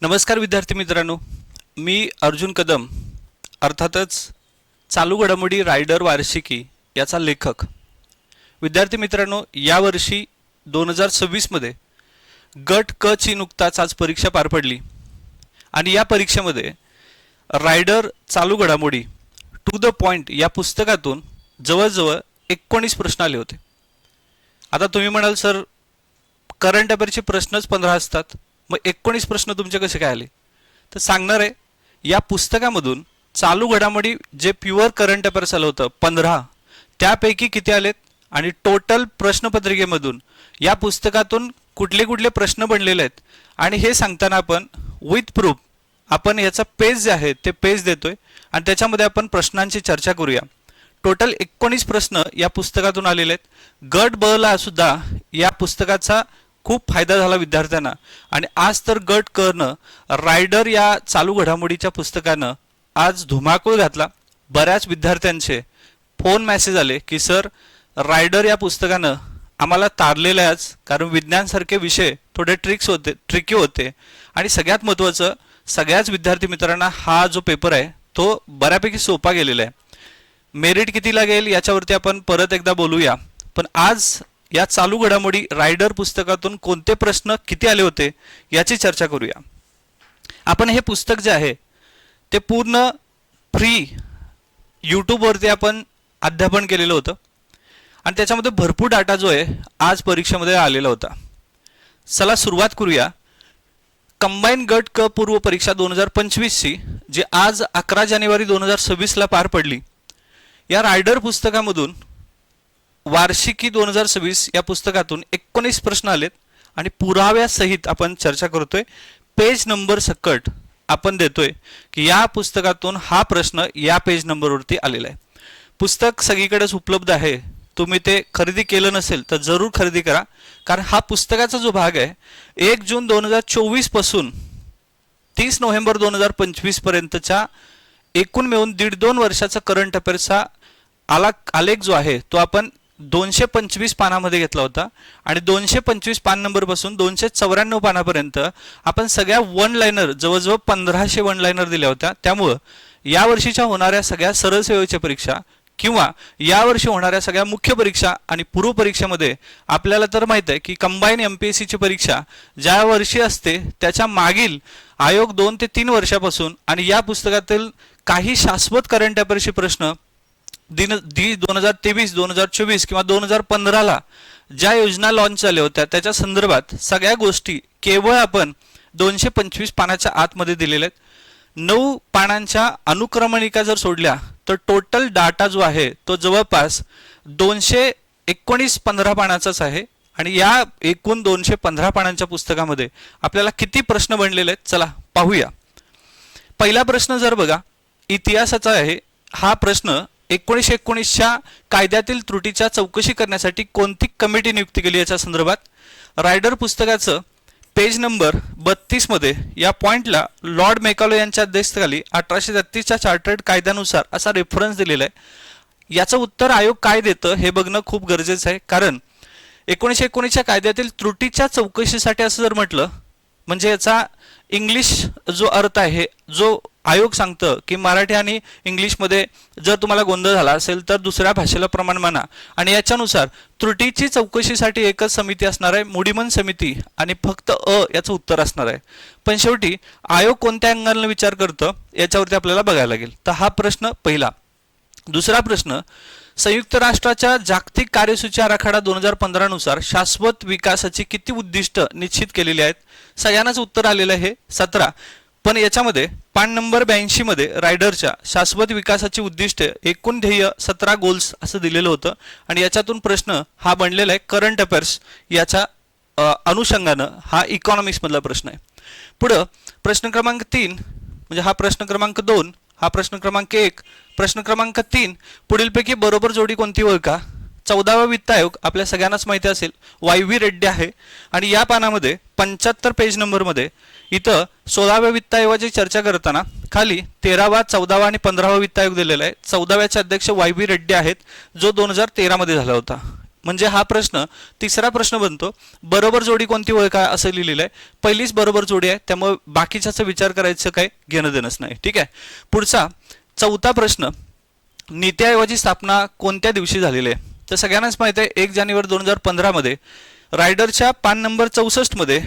नमस्कार विद्यार्थी मित्रांनो, मी अर्जुन कदम, अर्थातच चालू घडामोडी रायडर वार्षिकी याचा लेखक। विद्यार्थी मित्रांनो, यावर्षी 2026 मध्ये गट क ची नुकताच आज परीक्षा पार पडली आणि या परीक्षेमध्ये रायडर चालू घडामोडी टू द पॉइंट या पुस्तकातून जवळजवळ 19 प्रश्न आले होते। आता तुम्ही म्हणाल सर, करंट अफेअरचे प्रश्नच 15 असतात, मग 19 प्रश्न तुमचे कसे काय आले? तर सांगणार आहे, या पुस्तकामधून चालू घडामोडी जे प्युअर करंट अफेअर्स आलं होतं 15, त्यापैकी किती आलेत आणि टोटल प्रश्नपत्रिकेमधून या पुस्तकातून कुठले कुठले प्रश्न बनलेले आहेत आणि हे सांगताना आपण विथ प्रूफ आपण याचा पेज जे आहे ते पेज देतोय आणि त्याच्यामध्ये आपण प्रश्नांची चर्चा करूया। टोटल 19 प्रश्न या पुस्तकातून आलेले आहेत। गट ब ला सुद्धा या पुस्तकाचा खूप फायदा झाला विद्यार्थ्यांना आणि आज तर गट क न रायडर या चालू घडामोडीच्या पुस्तकानं आज धुमाकूळ घातला। बऱ्याच विद्यार्थ्यांचे फोन मेसेज आले की सर, रायडर या पुस्तकानं आम्हाला तारलेलं आहे आज, कारण विज्ञानसारखे विषय थोडे ट्रिकी होते आणि सगळ्यात महत्त्वाचं, सगळ्याच विद्यार्थी मित्रांना हा जो पेपर आहे तो बऱ्यापैकी सोपा गेलेला आहे। मेरिट किती लागेल याच्यावरती आपण परत एकदा बोलूया, पण आज या चालू घडामोडी रायडर पुस्तकातून कोणते प्रश्न किती आले होते याची चर्चा करूया। आपण हे पुस्तक जे आहे ते पूर्ण फ्री यूट्यूबवरती आपण अध्यापन केलेलं होतं आणि त्याच्यामध्ये भरपूर डाटा जो आहे आज परीक्षेमध्ये आलेला होता। चला सुरुवात करूया। कंबाईन गट क पूर्व परीक्षा 2025 ची जी आज 11 जानेवारी 2026 ला पार पडली, या रायडर पुस्तकामधून वार्षिकी 2026 या पुस्तकातून 19 प्रश्न आलेत आणि पुराव्यासहित आपण चर्चा करतोय। पेज नंबर सकट आपण देतोय की या पुस्तकातून हा प्रश्न या पेज नंबरवरती आलेला आहे। पुस्तक सगळीकडेच उपलब्ध आहे, तुम्ही ते खरेदी केलं नसेल तर जरूर खरेदी करा, कारण हा पुस्तकाचा जो भाग आहे 1 जून 2024 पासून 30 नोव्हेंबर 2025 पर्यंतच्या एकूण मिळून 1.5-2 वर्षाचा करंट अफेअर्सचा आलेख जो आहे तो आपण 225 पानामध्ये घेतला होता आणि 225 पान नंबर पासून 294 पानापर्यंत आपण सगळ्या वन लाइनर जवळजवळ 1500 वन लाइनर दिल्या होत्या। त्यामुळे या वर्षीच्या होणाऱ्या सगळ्या सरळ सेवेच्या परीक्षा किंवा यावर्षी होणाऱ्या सगळ्या मुख्य परीक्षा आणि पूर्व परीक्षेमध्ये आपल्याला तर माहित आहे की कंबाईन एमपीएससी ची परीक्षा ज्या वर्षी असते त्याच्या मागील आयोग 2 ते 3 वर्षापासून आणि या पुस्तकातील काही शाश्वत करंट अफेअर्सचे प्रश्न 2023, 2024 किंवा 2015 ला ज्या योजना लॉन्च झाल्या होत्या त्याच्या संदर्भात सगळ्या गोष्टी केवळ आपण 225 पानाच्या आतमध्ये दिलेल्या आहेत। 9 पानांच्या अनुक्रमणिका जर सोडल्या तर टोटल डाटा जो आहे तो जवळपास 219 15 पानाचाच आहे आणि या एकूण 215 पानांच्या पुस्तकामध्ये आपल्याला किती प्रश्न बनलेले आहेत चला पाहूया। पहिला प्रश्न जर बघा, इतिहासाचा आहे। हा प्रश्न 1919च्या कायद्यातील त्रुटीच्या चौकशी करण्यासाठी कोणती कमिटी नियुक्त केली याच्या संदर्भात रायडर पुस्तकाचं पेज नंबर 32 मध्ये या पॉइंटला लॉर्ड मेकॉले यांच्या अध्यक्षतेखाली 1833 च्या चार्टर्ड कायद्यानुसार असा रेफरन्स दिलेला आहे। याचं उत्तर आयोग काय देतं हे बघणं खूप गरजेचं आहे, कारण 1919च्या कायद्यातील त्रुटीच्या चौकशीसाठी असं जर म्हटलं म्हणजे याचा इंग्लिश जो अर्थ आहे, जो आयोग सांगतं की मराठी आणि इंग्लिशमध्ये जर तुम्हाला गोंधळ झाला असेल तर दुसऱ्या भाषेला प्रमाण माना आणि याच्यानुसार त्रुटीची चौकशीसाठी एकच समिती असणार आहे, मुडीमन समिती, आणि फक्त याचं उत्तर असणार आहे। पण शेवटी आयोग कोणत्या अँगलने विचार करतं याच्यावरती आपल्याला बघायला लागेल। तर हा प्रश्न पहिला। दुसरा प्रश्न, संयुक्त राष्ट्राच्या जागतिक कार्यसूची आराखडा 2015 नुसार शाश्वत विकासाची किती उद्दिष्ट निश्चित केलेली आहेत? सगळ्यांनाच उत्तर आलेलं आहे 17, पण याच्यामध्ये पान नंबर 82 मध्ये रायडरच्या शाश्वत विकासाची उद्दिष्टे एकूण ध्येय 17 गोल्स असं दिलेलं होतं आणि याच्यातून प्रश्न हा बनलेला आहे करंट अफेअर्स याच्या अनुषंगानं, हा इकॉनॉमिक्स मधला प्रश्न आहे। पुढे प्रश्न क्रमांक 3 म्हणजे हा प्रश्न क्रमांक 2, हा प्रश्न क्रमांक 1, प्रश्न क्रमांक 3, पुढीलपैकी बरोबर जोडी कोणती ओळखा? 14वा वित्त आयोग आपल्या सगळ्यांनाच माहिती असेल, वाय.व्ही. रेड्डी आहे आणि या पानामध्ये 75 पेज नंबर मध्ये इथं 16व्या वित्त आयोगाची चर्चा करताना खाली 13वा, 14वा आणि 15वा वित्त आयोग दिलेला आहे। 14व्याचे अध्यक्ष वाय.व्ही. रेड्डी आहेत, जो 2013 मध्ये झाला होता। म्हणजे हा प्रश्न तिसरा प्रश्न बनतो. बरोबर जोडी कोणती ओळखा असं लिहिलेलं आहे. पहिलीच बरोबर जोडी आहे, त्यामुळे बाकीच्याचा विचार करायचं काय घेणं देणंच नाही. ठीक आहे. पुढचा चौथा प्रश्न, नीती आयोगाची स्थापना कोणत्या दिवशी झालेली आहे? तर सगळ्यांनाच माहिती आहे 1 जानेवारी 2015 मध्ये रायडरच्या पान नंबर 64 मध्ये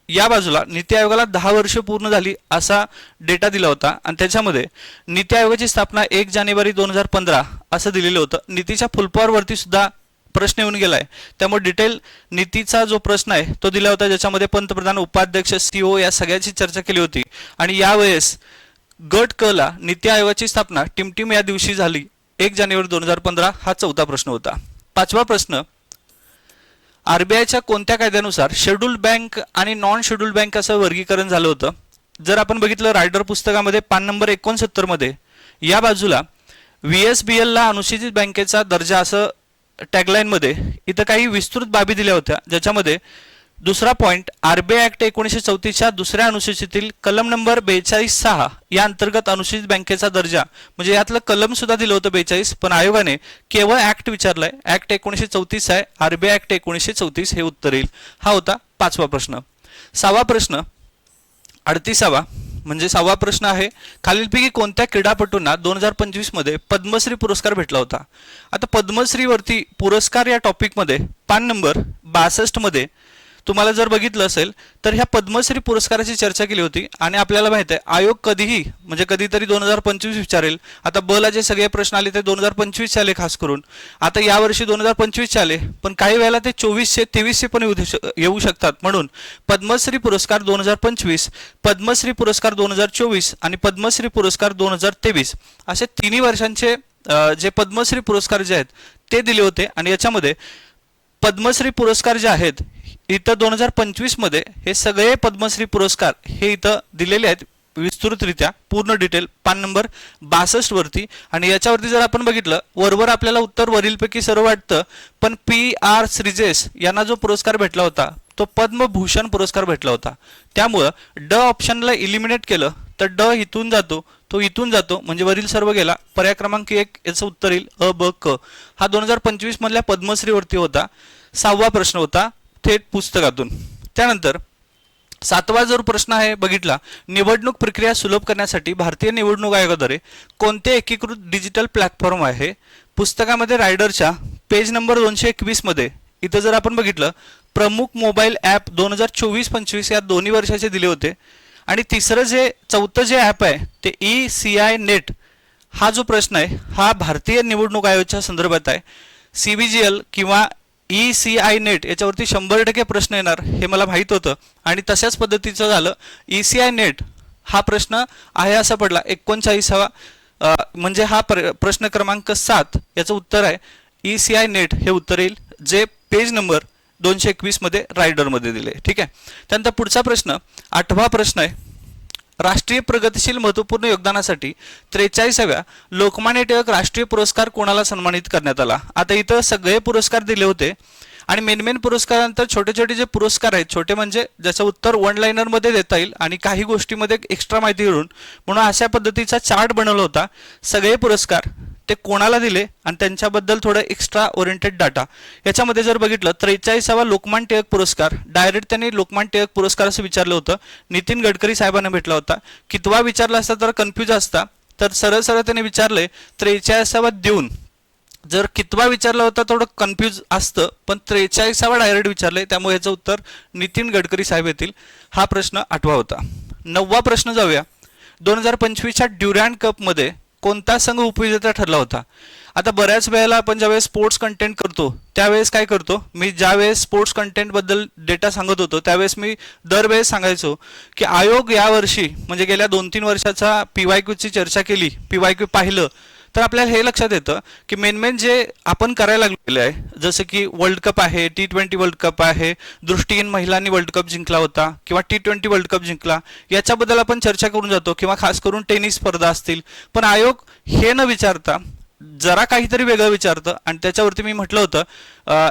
या बाजूला नीती आयोगाला 10 वर्ष पूर्ण झाली असा डेटा दिला होता आणि त्याच्यामध्ये नीती आयोगाची स्थापना 1 जानेवारी 2015 असं दिलेलं होतं. नीतीच्या फुलपॉवरवरती सुद्धा प्रश्न येऊन गेलाय, त्यामुळे डिटेल नीतीचा जो प्रश्न आहे तो दिला होता, ज्याच्यामध्ये पंतप्रधान, उपाध्यक्ष, सीओ या सगळ्याची चर्चा केली होती. आणि यावेळेस गट क ला नीती आयोगाची स्थापना टिमटिम या दिवशी झाली 1 जानेवारी 2015 हा चौथा प्रश्न होता. पाचवा प्रश्न, आरबीआयच्या कोणत्या कायद्यानुसार शेड्यूल्ड बँक आणि नॉन शेड्यूल्ड बँक असं वर्गीकरण झालं होतं? जर आपण बघितलं रायडर पुस्तकामध्ये पान नंबर 69 मध्ये या बाजूला VSBL ला अनुसूचित बँकेचा दर्जा असं टॅगलाईन मध्ये इथं काही विस्तृत बाबी दिल्या होत्या, ज्याच्यामध्ये दुसरा पॉइंट आरबीआय ऍक्ट 1934च्या दुसऱ्या अनुसूचीतील कलम नंबर 42.6 या अंतर्गत अनुसूचित बँकेचा दर्जा, म्हणजे यातलं कलम सुद्धा दिलं होतं 42, पण आयोगाने केवळ ऍक्ट विचारलाय. ऍक्ट 1934 आहे, आरबीआय ऍक्ट 1934 हे उत्तर येईल. हा होता पाचवा प्रश्न. सहावा प्रश्न 38वा म्हणजे सहावा प्रश्न आहे, खालीलपैकी कोणत्या क्रीडापटूंना 2025 मध्ये पद्मश्री पुरस्कार भेटला होता? आता पद्मश्री वरती पुरस्कार या टॉपिक मध्ये पान नंबर 62 मध्ये तुम्हाला जर बघितलं असेल तर ह्या पद्मश्री पुरस्काराची चर्चा केली होती. आणि आपल्याला माहित आहे आयोग कधीही म्हणजे कधीतरी 2025 विचारेल. आता ब ला जे सगळे प्रश्न आले ते 2025 आले खास करून. आता यावर्षी 2025 आले, पण काही वेळेला ते 2400 2300 पण येऊ शकतात. म्हणून पद्मश्री पुरस्कार 2025, पद्मश्री पुरस्कार 2024 आणि पद्मश्री पुरस्कार 2023 असे तिन्ही वर्षांचे जे पद्मश्री पुरस्कार जे आहेत ते दिले होते. आणि याच्यामध्ये पद्मश्री पुरस्कार जे आहेत इथं 2025 मध्ये हे सगळे पद्मश्री पुरस्कार हे इथं दिलेले आहेत विस्तृतरित्या, पूर्ण डिटेल पान नंबर 62 वरती. आणि याच्यावरती जर आपण बघितलं वरवर आपल्याला उत्तर वरीलपैकी सर्व वाटतं, पण PR श्रीजेश यांना जो पुरस्कार भेटला होता तो पद्मभूषण पुरस्कार भेटला होता. त्यामुळं ड ऑप्शनला इलिमिनेट केलं तर ड इथून जातो, तो इथून जातो, म्हणजे वरील सर्व गेला. पर्याय क्रमांक 1 याचं उत्तर येईल अ ब क. हा 2025 मधल्या पद्मश्रीवरती होता. सहावा प्रश्न होता थेट पुस्तकातून. त्यानंतर सातवा जर प्रश्न आहे बघितला, निवडणूक प्रक्रिया सुलभ करण्यासाठी भारतीय निवडणूक आयोगाद्वारे कोणते एकीकृत डिजिटल प्लॅटफॉर्म आहे? पुस्तकामध्ये रायडरच्या पेज नंबर 221 मध्ये इथं जर आपण बघितलं प्रमुख मोबाईल ॲप 2024-25 या दोन्ही वर्षाचे दिले होते. आणि तिसरं जे चौथं जे ॲप आहे ते ECI नेट हा जो प्रश्न आहे हा भारतीय निवडणूक आयोगाच्या संदर्भात आहे. CVGL किंवा ECI नेट याच्यावरती 100% प्रश्न येणार हे मला माहीत होतं आणि तशाच पद्धतीचं झालं. ECI नेट हा प्रश्न आहे असा पडला 39वा, म्हणजे हा प्रश्न क्रमांक 7 याचं उत्तर आहे ECI नेट हे उत्तर येईल, जे पेज नंबर 221 मध्ये रायडरमध्ये दिले. ठीक आहे. त्यानंतर पुढचा प्रश्न 8वा प्रश्न आहे, राष्ट्रीय प्रगतीशील महत्त्वपूर्ण योगदानासाठी 43व्या लोकमान्य टिळक राष्ट्रीय पुरस्कार कोणाला सन्मानित करण्यात आला? आता इथं सगळे पुरस्कार दिले होते आणि मेन पुरस्कारानंतर छोटे छोटे जे पुरस्कार आहेत, छोटे म्हणजे ज्याचं उत्तर वन लाइनर मध्ये देता येईल आणि काही गोष्टीमध्ये एक्स्ट्रा माहिती घेऊन, म्हणून अशा पद्धतीचा चार्ट बनवला होता. सगळे पुरस्कार ते कोणाला दिले आणि त्यांच्याबद्दल थोडं एक्स्ट्रा ओरिएंटेड डाटा. याच्यामध्ये जर बघितलं 43वा लोकमान्य टिळक पुरस्कार डायरेक्ट त्यांनी लोकमान्य टिळक पुरस्कार असं विचारलं होतं. नितीन गडकरी साहेबांना भेटला होता. कितवा विचारला असता तर कन्फ्यूज असता, तर सरळ सरळ त्यांनी विचारले 43वा देऊन. जर कितवा विचारला होता थोडं कन्फ्यूज असतं, पण 43वा डायरेक्ट विचारले, त्यामुळे याचं उत्तर नितीन गडकरी साहेब येतील. हा प्रश्न 8वा होता. 9वा प्रश्न जाऊया. 2025च्या ड्युरँड कप मध्ये कोणता संघ उपविजेता ठरला होता? आता बऱ्याच वेळेला आपण ज्यावेळेस स्पोर्ट्स कंटेंट करतो त्यावेळेस काय करतो, मी ज्यावेळेस स्पोर्ट्स कंटेंट बद्दल डेटा सांगत होतो त्यावेळेस मी दरवेळेस सांगायचो की आयोग यावर्षी म्हणजे गेल्या 2-3 वर्षाचा PYQ ची चर्चा केली, PYQ पाहिलं तर आपल्याला हे लक्षात येतं की मेन जे आपण करायला लागलेलं आहे, जसं की वर्ल्ड कप आहे, T20 वर्ल्ड कप आहे, दृष्टीहीन महिलांनी वर्ल्ड कप जिंकला होता किंवा T20 वर्ल्ड कप जिंकला, याच्याबद्दल आपण चर्चा करून जातो किंवा खास करून टेनिस स्पर्धा असतील. पण आयोग हे न विचारता जरा काहीतरी वेगळं विचारतं आणि त्याच्यावरती मी म्हटलं होतं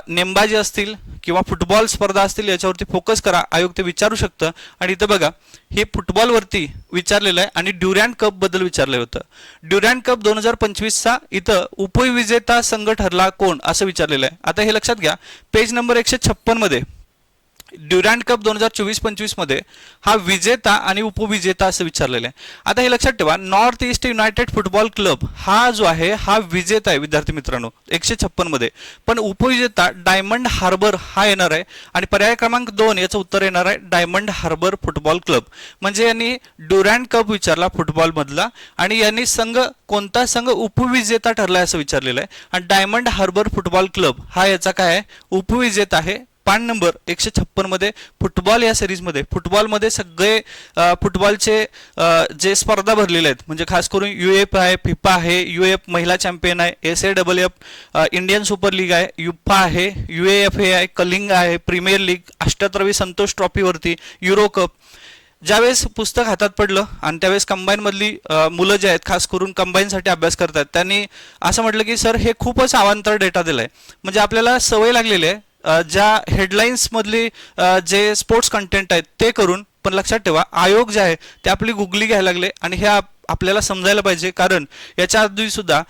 नेमबाजी असतील किंवा फुटबॉल स्पर्धा असतील याच्यावरती फोकस करा, आयोग ते विचारू शकतं. आणि इथं बघा हे फुटबॉलवरती विचारलेलं आहे आणि ड्युरँड कप बद्दल विचारलं होतं. ड्युरँड कप 2025चा इथं उपविजेता संघ ठरला कोण असं विचारलेलं आहे. आता हे लक्षात घ्या, पेज नंबर 156 मध्ये ड्युरँड कप 2024-25 मध्ये हा विजेता आणि उपविजेता असं विचारलेलं आहे. आता हे लक्षात ठेवा, north east United football club हा जो आहे हा विजेता आहे विद्यार्थी मित्रांनो 156 मध्ये, पण उपविजेता डायमंड हार्बर हा येणार आहे. आणि पर्याय क्रमांक 2 याचं उत्तर येणार आहे डायमंड हार्बर फुटबॉल क्लब. म्हणजे यांनी ड्युरँड कप विचारला फुटबॉल मधला आणि यांनी कोणता संघ उपविजेता ठरलाय असं विचारलेलं आहे. आणि डायमंड हार्बर फुटबॉल क्लब हा याचा काय आहे, उपविजेता आहे. पान नंबर 156 मध्ये फुटबॉल या सिरीजमध्ये फुटबॉलमध्ये सगळे फुटबॉलचे जे स्पर्धा भरलेले आहेत, म्हणजे खास करून UAF आहे, फिफा आहे, UAF महिला चॅम्पियन आहे, SAFF इंडियन सुपर लीग आहे, युफा आहे, UAFA आहे, कलिंग आहे, प्रीमियर लीग, अष्टत्रवी संतोष ट्रॉफीवरती, युरो कप. ज्यावेळेस पुस्तक हातात पडलं आणि त्यावेळेस कंबाईन मधली मुलं जे आहेत खास करून कंबाईनसाठी अभ्यास करतात त्यांनी असं म्हटलं की सर हे खूपच अवांतर डेटा दिलाय. म्हणजे आपल्याला सवय लागलेली आहे ज्या हेडलाईन्स मधली जे स्पोर्ट्स कंटेंट आहेत ते करून, पण लक्षात ठेवा आयोग जे आहे ते आपली गुगली घ्यायला लागले आणि हे आपल्याला समजायला पाहिजे. कारण याच्या आधी सुद्धा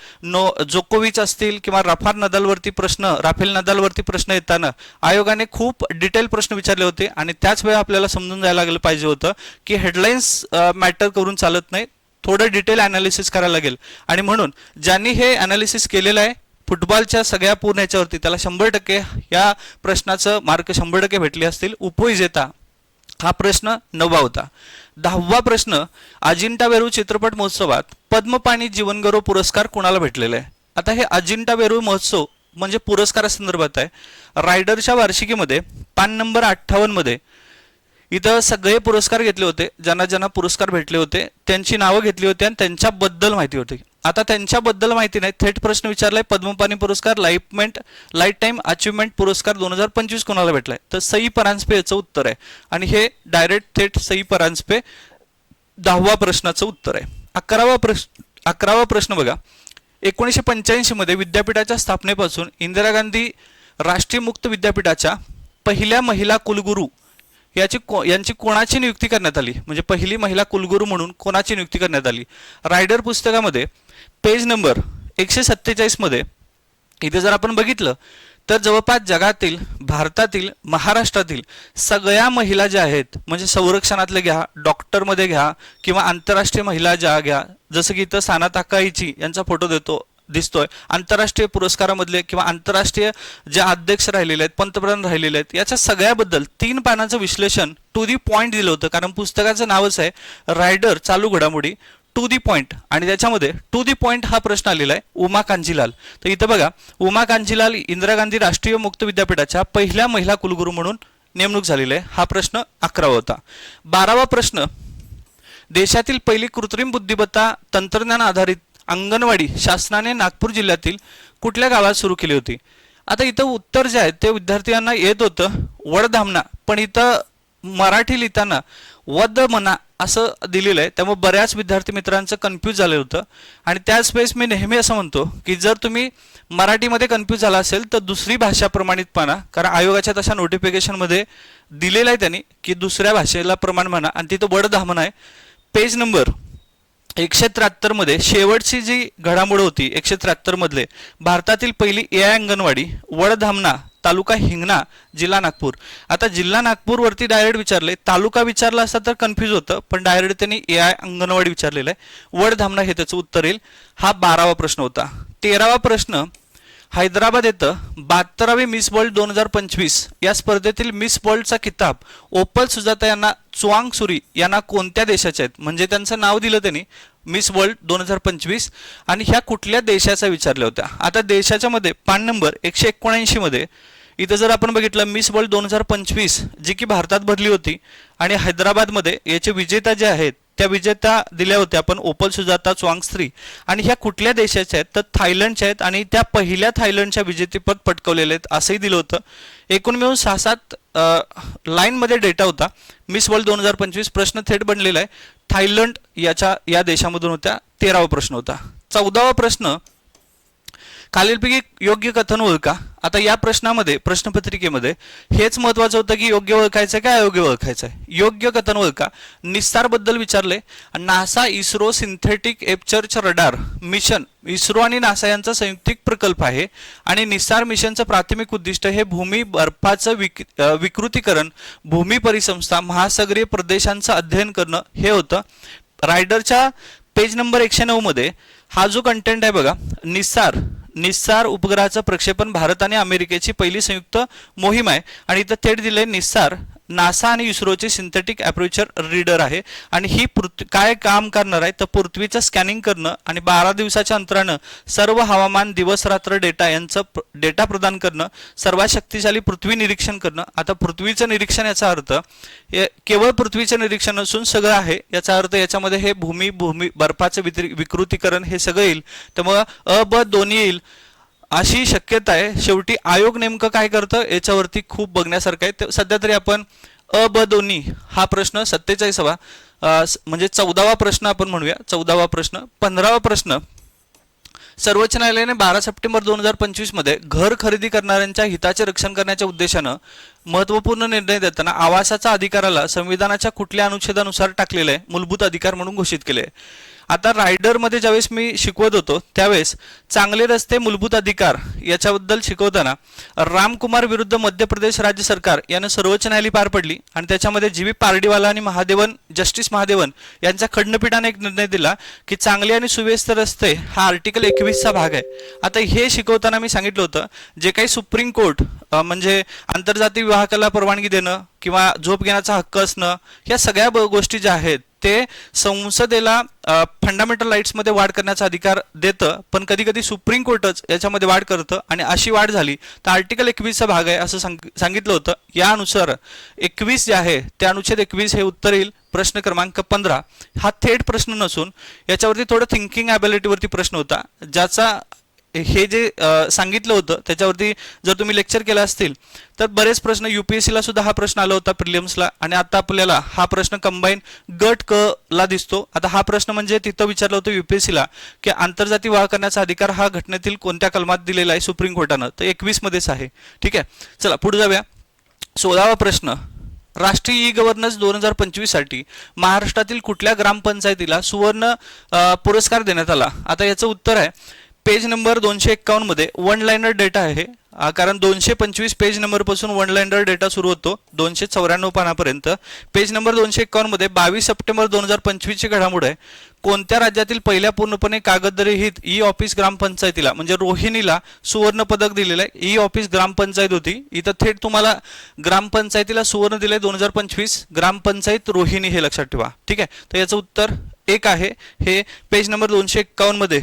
जोकोविच असतील किंवा राफेल नदालवरती प्रश्न येताना आयोगाने खूप डिटेल प्रश्न विचारले होते आणि त्याच वेळी आपल्याला समजून जायला लागलं पाहिजे होतं की हेडलाईन्स मॅटर करून चालत नाही, थोडं डिटेल ॲनालिसिस करायला लागेल. आणि म्हणून ज्यांनी हे ॲनालिसिस केलेलं आहे फुटबॉलच्या सगळ्या पूर्ण याच्यावरती त्याला 100% या प्रश्नाचं मार्क 100% भेटले असतील. उपविजेता हा प्रश्न 9वा होता. 10वा प्रश्न, अजिंठा वेरूळ चित्रपट महोत्सवात पद्मपाणी जीवनगौरव पुरस्कार कोणाला भेटलेला आहे. आता हे अजिंठा वेरूळ महोत्सव म्हणजे पुरस्कारासंदर्भात आहे. रायडरच्या वार्षिकीमध्ये पान नंबर 58 मध्ये इथं सगळे पुरस्कार घेतले होते, ज्यांना ज्यांना पुरस्कार भेटले होते त्यांची नावं घेतली होती आणि त्यांच्याबद्दल माहिती होती. आता त्यांच्याबद्दल माहिती नाही, थेट प्रश्न विचारलाय पद्मपाणी पुरस्कार लाईफ टाईम अचिव्हमेंट पुरस्कार 2025 कोणाला भेटलाय, तर सई परांजपे याचं उत्तर आहे. आणि हे डायरेक्ट थेट सई परांजपे 10वा प्रश्नाचं उत्तर आहे. 11वा प्रश्न बघा, 1985 मध्ये विद्यापीठाच्या स्थापनेपासून इंदिरा गांधी राष्ट्रीय मुक्त विद्यापीठाच्या पहिल्या महिला कुलगुरू यांची कोणाची नियुक्ती करण्यात आली, म्हणजे पहिली महिला कुलगुरू म्हणून कोणाची नियुक्ती करण्यात आली. रायडर पुस्तकामध्ये पेज नंबर 147 मध्ये इथे जर आपण बघितलं तर जवळपास जगातील, भारतातील, महाराष्ट्रातील सगळ्या महिला ज्या आहेत, म्हणजे संरक्षणातले घ्या, डॉक्टरमध्ये घ्या किंवा आंतरराष्ट्रीय महिला ज्या घ्या, जसं की इथं साना ताकाईची यांचा फोटो दिसतोय, आंतरराष्ट्रीय पुरस्कारामधले किंवा आंतरराष्ट्रीय जे अध्यक्ष राहिलेले आहेत, पंतप्रधान राहिलेले आहेत, याच्या सगळ्याबद्दल 3 पानाचं विश्लेषण टू दी पॉइंट दिलं होतं. कारण पुस्तकाचं नावच आहे रायडर चालू घडामोडी टू दी पॉइंट आणि त्याच्यामध्ये टू दी पॉइंट हा प्रश्न आलेला आहे उमा कांजीलाल. तर इथं बघा, उमा कांजीलाल इंदिरा गांधी राष्ट्रीय मुक्त विद्यापीठाच्या पहिल्या महिला कुलगुरू म्हणून नेमणूक झालेली आहे. हा प्रश्न 11वा होता. 12वा प्रश्न, देशातील पहिली कृत्रिम बुद्धिमत्ता तंत्रज्ञान आधारित अंगणवाडी शासनाने नागपूर जिल्ह्यातील कुठल्या गावात सुरू केली होती. आता इथं उत्तर जे आहे ते विद्यार्थ्यांना येत होतं वडधामणा, पण इथं मराठी लिहिताना वदमना असं दिलेलं आहे, त्यामुळे बऱ्याच विद्यार्थी मित्रांचं कन्फ्यूज झालं होतं. आणि त्याच वेळेस मी नेहमी असं म्हणतो की जर तुम्ही मराठीमध्ये कन्फ्यूज झाला असेल तर दुसरी भाषा प्रमाणितपणा, कारण आयोगाच्या तशा नोटिफिकेशनमध्ये दिलेलं आहे त्यांनी की दुसऱ्या भाषेला प्रमाण म्हणा, आणि तिथं वडधामणा आहे. पेज नंबर 173 मध्ये शेवटची जी घडामोड होती 173 मधले, भारतातील पहिली AI अंगणवाडी वडधामणा, तालुका हिंगणा, जिल्हा नागपूर. आता जिल्हा नागपूर वरती डायरेक्ट विचारले, तालुका विचारला असता तर कन्फ्यूज होतं, पण डायरेक्ट त्यांनी AI अंगणवाडी विचारलेलं आहे. वडधामणा हे त्याचं उत्तर येईल. हा 12वा प्रश्न होता. 13वा प्रश्न, हैदराबाद येथे 72वी मिस वर्ल्ड 2025 या स्पर्धेतील मिस वर्ल्डचा किताब ओपल सुजाता यांना चुआंग सुरी यांना कोणत्या देशाचे आहेत, म्हणजे त्यांचं नाव दिलं त्यांनी मिस वर्ल्ड 2025 आणि ह्या कुठल्या देशाचा विचारल्या होत्या. आता देशाच्या मध्ये पान नंबर 179 मध्ये इथं जर आपण बघितलं मिस वर्ल्ड 2025 जी की भारतात भरली होती आणि हैदराबादमध्ये याचे विजेता जे आहेत त्या विजेता दिल्या होत्या आपण ओपल सुजाता चुआंग सुरी, आणि ह्या कुठल्या देशाच्या आहेत तर थायलंडच्या आहेत आणि त्या पहिल्या थायलंडच्या विजेतेपद पटकवलेले आहेत असंही दिलं होतं. एकूण मिळून 6-7 लाईनमध्ये डेटा होता. मिस वर्ल्ड 2025 प्रश्न थेट बनलेला आहे, थायलंड या देशामधून होत्या. 13वा प्रश्न होता. 14वा प्रश्न, खालीलपैकी योग्य कथन ओळखा. आता या प्रश्नामध्ये प्रश्नपत्रिकेमध्ये हेच महत्वाचं होतं की योग्य ओळखायचं काय अयोग्य ओळखायचं आहे. योग्य कथन ओळखा. निस्तार बद्दल विचारले. NASA ISRO synthetic aperture radar mission ISRO आणि नासा यांचा संयुक्तिक प्रकल्प आहे आणि निस्तार मिशनचं प्राथमिक उद्दिष्ट हे भूमी बर्फाचं विकृतीकरण, भूमी परिसंस्था, महासागरीय प्रदेशांचं अध्ययन करणं हे होतं. रायडरच्या पेज नंबर 109 मध्ये हा जो कंटेंट आहे बघा, निस्सार उपग्रहाचं प्रक्षेपण भारत आणि अमेरिकेची पहिली संयुक्त मोहीम आहे आणि इथं थेट दिले निस्सार नासा आणि इस्रोचे सिंथेटिक अपर्चर रीडर आहे आणि ही काय काम करणार आहे तर पृथ्वीचं स्कॅनिंग करणं आणि 12 दिवसाच्या अंतरानं सर्व हवामान दिवस रात्र डेटा प्रदान करणं, सर्वात शक्तिशाली पृथ्वी निरीक्षण करणं. आता पृथ्वीचं निरीक्षण याचा अर्थ केवळ पृथ्वीचं निरीक्षण नसून सगळं आहे. याचा अर्थ याच्यामध्ये हे भूमी बर्फाचं विकृतीकरण हे सगळं येईल. त्यामुळं अ ब दोन्ही येईल अशी शक्यता आहे. शेवटी आयोग नेमकं काय करतं याच्यावरती खूप बघण्यासारखं आहे. सध्या तरी आपण अ ब दोन्ही हा प्रश्न 47वा म्हणजे 14वा प्रश्न आपण म्हणूया. 14वा प्रश्न. 15वा प्रश्न. सर्वोच्च न्यायालयाने 12 सप्टेंबर 2025 मध्ये घर खरेदी करणाऱ्यांच्या हिताचे रक्षण करण्याच्या उद्देशानं महत्त्वपूर्ण निर्णय देताना आवासाच्या अधिकाराला संविधानाच्या कुठल्या अनुच्छेदानुसार टाकलेलं आहे मूलभूत अधिकार म्हणून घोषित केले आहे. आता रायडरमध्ये ज्यावेळेस मी शिकवत होतो त्यावेळेस चांगले रस्ते मूलभूत अधिकार याच्याबद्दल शिकवताना रामकुमार विरुद्ध मध्य प्रदेश राज्य सरकार यानं सर्वोच्च न्यायालय पार पडली आणि त्याच्यामध्ये जी बी पारडीवाला आणि जस्टिस महादेवन यांच्या खंडपीठाने एक निर्णय दिला की चांगले आणि सुव्यवस्थित रस्ते हा आर्टिकल 21 चा भाग आहे. आता हे शिकवताना मी सांगितलं होतं जे काही सुप्रीम कोर्ट म्हणजे आंतरजातीय विवाहाला परवानगी देणं किंवा झोप घेण्याचा हक्क असणं या सगळ्या गोष्टी ज्या आहेत ते संसदेला फंडामेंटल राईट्समध्ये वाढ करण्याचा अधिकार देतं, पण कधी कधी सुप्रीम कोर्टच याच्यामध्ये वाढ करतं आणि अशी वाढ झाली तर आर्टिकल 21 चा भाग आहे असं सांगितलं होतं. यानुसार 21 जे आहे ते अनुच्छेद 21 हे उत्तर येईल. प्रश्न क्रमांक 15 हा थेट प्रश्न नसून याच्यावरती थोडं थिंकिंग ॲबिलिटीवरती प्रश्न होता, ज्याचा हे जे सांगितलं होतं त्याच्यावरती जर तुम्ही लेक्चर केलं असतील तर बरेच प्रश्न UPSCला सुद्धा हा प्रश्न आला होता प्रिलिम्सला आणि आता आपल्याला हा प्रश्न कंबाईन गट क ला दिसतो. आता हा प्रश्न म्हणजे तिथं विचारलं होतं UPSCला की आंतरजातीय विवाह करण्याचा अधिकार हा घटनेतील कोणत्या कलमात दिलेला आहे सुप्रीम कोर्टानं, तर 21 मध्येच आहे. ठीक आहे, चला पुढे जाऊया. 16वा प्रश्न. राष्ट्रीय ई-गव्हर्नन्स 2025 साठी महाराष्ट्रातील कुठल्या ग्रामपंचायतीला सुवर्ण पुरस्कार देण्यात आला. आता याचं उत्तर आहे पेज नंबर 251 मध्ये वन लाइनर डेटा आहे, कारण 225 पेज नंबर पासून वन लाइनर डेटा सुरू होतो 294 पानापर्यंत. पेज नंबर 251 मध्ये 22 सप्टेंबर 2025 ची घडामोड आहे. कोणत्या राज्यातील पहिल्या पूर्णपणे कागदरहित ई ऑफिस ग्रामपंचायतीला म्हणजे रोहिणीला सुवर्ण पदक दिलेलं आहे. ई ऑफिस ग्रामपंचायत होती, इथं थेट तुम्हाला ग्रामपंचायतीला सुवर्ण दिले 2025 ग्रामपंचायत रोहिणी हे लक्षात ठेवा. ठीक आहे, तर याचं उत्तर 1 आहे. हे पेज नंबर 251 मध्ये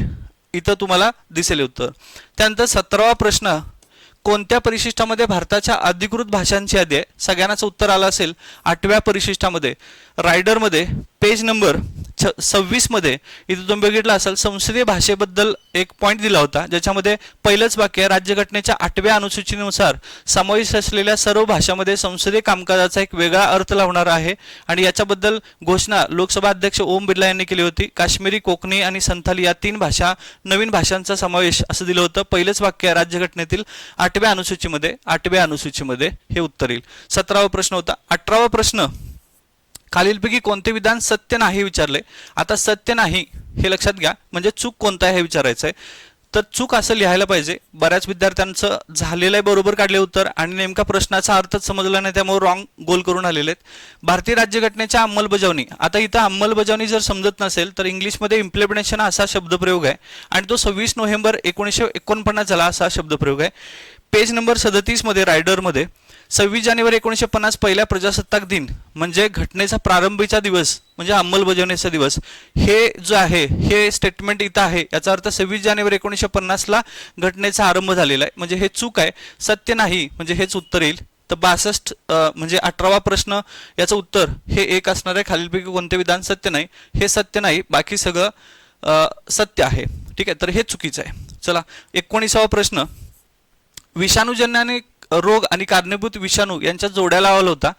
इथं तुम्हाला दिसेल उत्तर. त्यानंतर 17वा प्रश्न. कोणत्या परिशिष्टामध्ये भारताच्या अधिकृत भाषांची यादी आहे. सगळ्यांनाच उत्तर आलं असेल 8व्या परिशिष्टामध्ये रायडरमध्ये पेज नंबर 26 मध्ये इथं तुम्ही बघितलं असेल संसदीय भाषेबद्दल एक पॉईंट दिला होता ज्याच्यामध्ये पहिलंच वाक्य राज्यघटनेच्या 8व्या अनुसूचीनुसार समावेश असलेल्या सर्व भाषांमध्ये संसदीय कामकाजाचा एक वेगळा अर्थ लावणार आहे आणि याच्याबद्दल घोषणा लोकसभा अध्यक्ष ओम बिर्ला यांनी केली होती. काश्मीरी, कोकणी आणि संथाली या 3 भाषा नवीन भाषांचा समावेश असं दिलं होतं. पहिलंच वाक्य राज्यघटनेतील 8व्या अनुसूचीमध्ये हे उत्तर येईल. 17वा प्रश्न होता. 18वा प्रश्न. खालीलपैकी कोणते विधान सत्य नाही विचारले. आता सत्य नाही हे लक्षात घ्या म्हणजे चूक कोणता आहे हे विचारायचं आहे. तर चूक असं लिहायला पाहिजे. बऱ्याच विद्यार्थ्यांचं झालेलं आहे बरोबर काढले उत्तर आणि नेमका प्रश्नाचा अर्थच समजला नाही त्यामुळे रॉंग गोल करून आलेले आहेत. भारतीय राज्यघटनेच्या अंमलबजावणी. आता इथं अंमलबजावणी जर समजत नसेल तर इंग्लिशमध्ये इम्प्लिमेंटेशन असा शब्दप्रयोग आहे आणि तो 26 नोव्हेंबर 1949 झाला असा शब्दप्रयोग आहे. पेज नंबर 37 मध्ये रायडरमध्ये 26 जानेवारी 1950 पहिल्या प्रजासत्ताक दिन म्हणजे घटनेचा प्रारंभीचा दिवस म्हणजे अंमलबजावणीचा दिवस हे जो आहे हे स्टेटमेंट इथं आहे. याचा अर्थ 26 जानेवारी 1950 ला घटनेचा आरंभ झालेला आहे म्हणजे हे चूक आहे. सत्य नाही म्हणजे हेच उत्तर येईल. तर 62 म्हणजे 18वा प्रश्न याचं उत्तर हे 1 असणार आहे. खालीलपैकी कोणते विधान सत्य नाही. हे सत्य नाही, बाकी सगळं सत्य आहे. ठीक आहे, तर हे चुकीचं आहे. चला 19वा प्रश्न. विषाणूजन्याने रोग आणि कारणीभूत विषाणू यांच्या जोड्या लावला होता.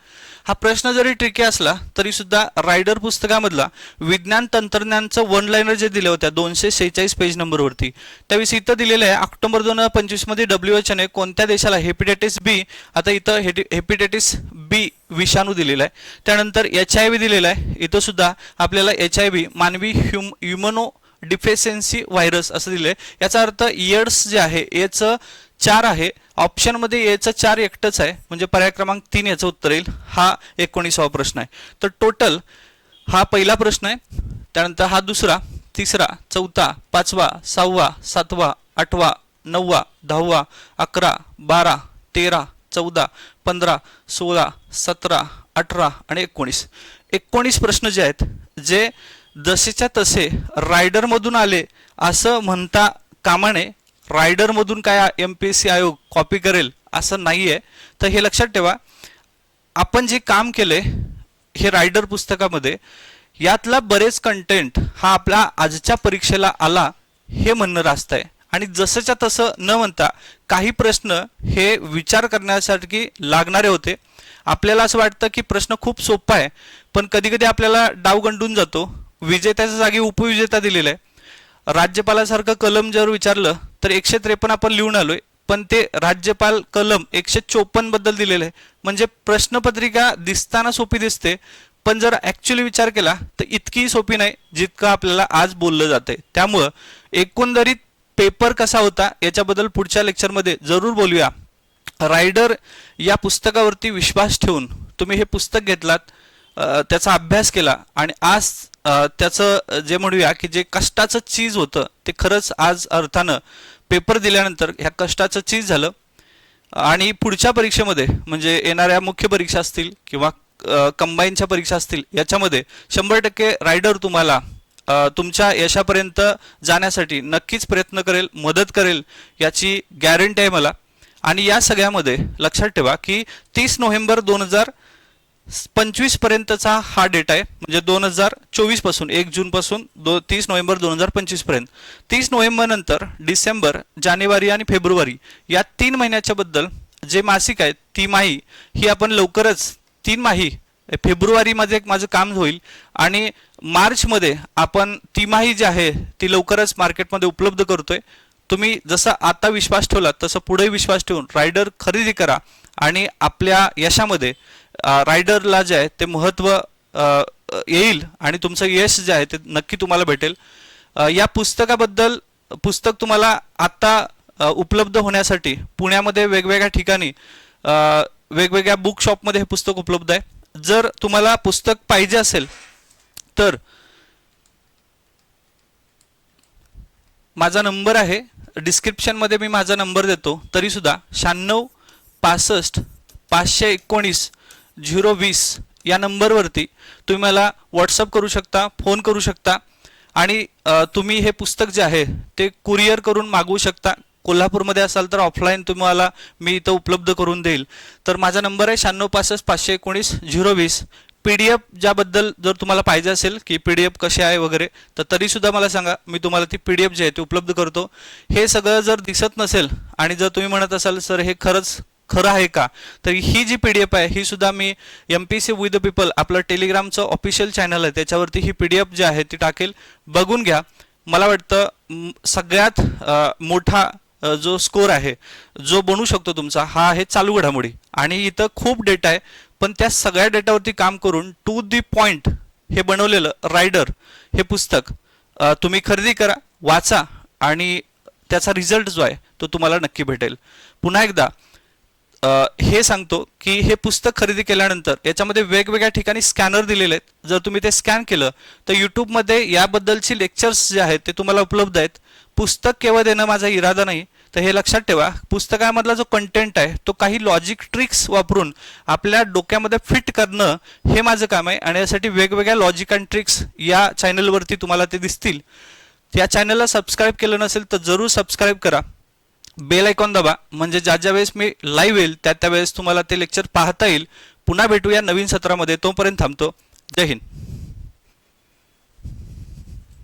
हा प्रश्न जरी ट्रिकी असला तरी सुद्धा रायडर पुस्तकामधला विज्ञान तंत्रज्ञानचं वन लाईनर जे दिलं होत्या 246 पेज नंबरवरती, त्यावेळेस इथं दिलेलं आहे ऑक्टोबर 2025 मध्ये WHO ने कोणत्या देशाला हेपेटायटिस बी, आता इथं हेपेटायटिस बी विषाणू दिलेला आहे, त्यानंतर HIV दिलेला आहे, इथं सुद्धा आपल्याला HIV मानवी ह्युमनो डिफिशियन्सी व्हायरस असं दिलंय. याचा अर्थ एड्स जे आहे याचं 4 आहे, ऑप्शनमध्ये याचं 4 एकटंच आहे, म्हणजे पर्याय क्रमांक 3 याचं उत्तर येईल. हा 19वा प्रश्न आहे. तर टोटल हा पहिला प्रश्न आहे, त्यानंतर हा दुसरा, तिसरा, चौथा, पाचवा, 6वा, 7वा, 8वा, 9वा, 10वा, 11, 12, 13, 14, 15, 16, 17, 18 आणि 19 प्रश्न जे आहेत जे जसेच्या तसे रायडरमधून आले असं म्हणता कामा नये. रायडरमधून काय MPSC आयोग कॉपी करेल असं नाही आहे. तर हे लक्षात ठेवा, आपण जे काम केले हे रायडर पुस्तकामध्ये यातला बरेच कंटेंट हा आपला आजच्या परीक्षेला आला हे म्हणणं रास्त आहे. आणि जसंच्या तसं न म्हणता काही प्रश्न हे विचार करण्यासाठी लागणारे होते. आपल्याला असं वाटतं की प्रश्न खूप सोपा आहे, पण कधी कधी आपल्याला डाव गंडून जातो. विजेत्याच्या जागी उपविजेता दिलेला आहे. राज्यपालासारखं कलम जर विचारलं तर 153 आपण लिहून आलोय, पण ते राज्यपाल कलम 154 बद्दल दिलेलं आहे. म्हणजे प्रश्नपत्रिका दिसताना सोपी दिसते, पण जर ॲक्च्युली विचार केला तर इतकी सोपी नाही जितकं आपल्याला आज बोललं जाते. त्यामुळं एकंदरीत पेपर कसा होता याच्याबद्दल पुढच्या लेक्चरमध्ये जरूर बोलूया. रायडर या पुस्तकावरती विश्वास ठेवून तुम्ही हे पुस्तक घेतलात, त्याचा अभ्यास केला आणि आज त्याचं जे म्हणूया की जे कष्टाचं चीज होतं ते खरंच आज अर्थानं पेपर दिल्यानंतर ह्या कष्टाचं चीज झालं. आणि पुढच्या परीक्षेमध्ये म्हणजे येणाऱ्या मुख्य परीक्षा असतील किंवा कंबाईनच्या परीक्षा असतील याच्यामध्ये 100% रायडर तुम्हाला तुमच्या यशापर्यंत जाण्यासाठी नक्कीच प्रयत्न करेल, मदत करेल, याची गॅरंटी आहे मला. आणि या सगळ्यामध्ये लक्षात ठेवा की 30 नोव्हेंबर 2025 पर्यंतचा हा डेट आहे, म्हणजे 2024 पासून 1 जून पासून 30 नोव्हेंबर 2025 पर्यंत. 30 नोव्हेंबर नंतर डिसेंबर, जानेवारी आणि फेब्रुवारी या 3 महिन्याच्या बद्दल जे मासिक आहेत तिमाही ही आपण लवकरच 3 माही फेब्रुवारीमध्ये माझं काम होईल आणि मार्चमध्ये आपण तिमाही जी आहे ती लवकरच मार्केटमध्ये उपलब्ध करतोय. तुम्ही जसा आता विश्वास ठेवला तसं पुढे विश्वास ठेवून रायडर खरेदी करा आणि आपल्या यशामध्ये रायडरला जे आहे ते महत्त्व येईल आणि तुमचं यश जे आहे ते नक्की तुम्हाला भेटेल. या पुस्तकाबद्दल पुस्तक तुम्हाला आत्ता उपलब्ध होण्यासाठी पुण्यामध्ये वेगवेगळ्या ठिकाणी वेगवेगळ्या बुक शॉपमध्ये हे पुस्तक उपलब्ध आहे. जर तुम्हाला पुस्तक पाहिजे असेल तर माझा नंबर आहे डिस्क्रिप्शनमध्ये, मी माझा नंबर देतो. तरीसुद्धा 96 65 519 020 या नंबरवरती तुम्ही मला व्हॉट्सअप करू शकता, फोन करू शकता आणि तुम्ही हे पुस्तक जे आहे ते कुरिअर करून मागवू शकता. कोल्हापूरमध्ये असाल तर ऑफलाईन तुम्हाला मी इथं उपलब्ध करून देईल. तर माझा नंबर आहे 96 65 519 020. PDF ज्याबद्दल जर तुम्हाला पाहिजे असेल की PDF कसे आहे वगैरे तर तरीसुद्धा मला सांगा, मी तुम्हाला ती PDF जी आहे ती उपलब्ध करतो. हे सगळं जर दिसत नसेल आणि जर तुम्ही म्हणत असाल सर हे खरंच खरं आहे का, तर ही जी PDF आहे ही सुद्धा मी MPSC विथ द पीपल आपलं टेलिग्रामचं ऑफिशियल चॅनल आहे त्याच्यावरती ही PDF जी आहे ती टाकेल, बघून घ्या. मला वाटतं सगळ्यात मोठा जो स्कोर आहे जो बनू शकतो तुमचा हा आहे चालू घडामोडी. आणि इथं खूप डेटा आहे, पण त्या सगळ्या डेटावरती काम करून टू दी पॉइंट हे बनवलेलं रायडर हे पुस्तक तुम्ही खरेदी करा, वाचा आणि त्याचा रिझल्ट जो आहे तो तुम्हाला नक्की भेटेल. पुन्हा एकदा हे सांगतो की हे पुस्तक खरेदी केल्यानंतर याच्यामध्ये वेगवेगळ्या ठिकाणी स्कॅनर दिलेले आहेत. जर तुम्ही ते स्कॅन केलं तर यूट्यूबमध्ये याबद्दलची लेक्चर्स जे आहेत ते तुम्हाला उपलब्ध आहेत. पुस्तक केवळ देणं माझा इरादा नाही, तर हे लक्षात ठेवा पुस्तकामधला जो कंटेंट आहे तो काही लॉजिक ट्रिक्स वापरून आपल्या डोक्यामध्ये फिट करणं हे माझं काम आहे. आणि यासाठी वेगवेगळ्या लॉजिक अँड ट्रिक्स या चॅनलवरती तुम्हाला ते दिसतील. या चॅनलला सबस्क्राईब केलं नसेल तर जरूर सबस्क्राईब करा, बेल आयकॉन दाबा, म्हणजे ज्या वेळेस मी लाईव्ह येईल त्यावेळेस तुम्हाला ते लेक्चर पाहता येईल. पुन्हा भेटूया नवीन सत्रामध्ये, तोपर्यंत थांबतो. जय हिंद.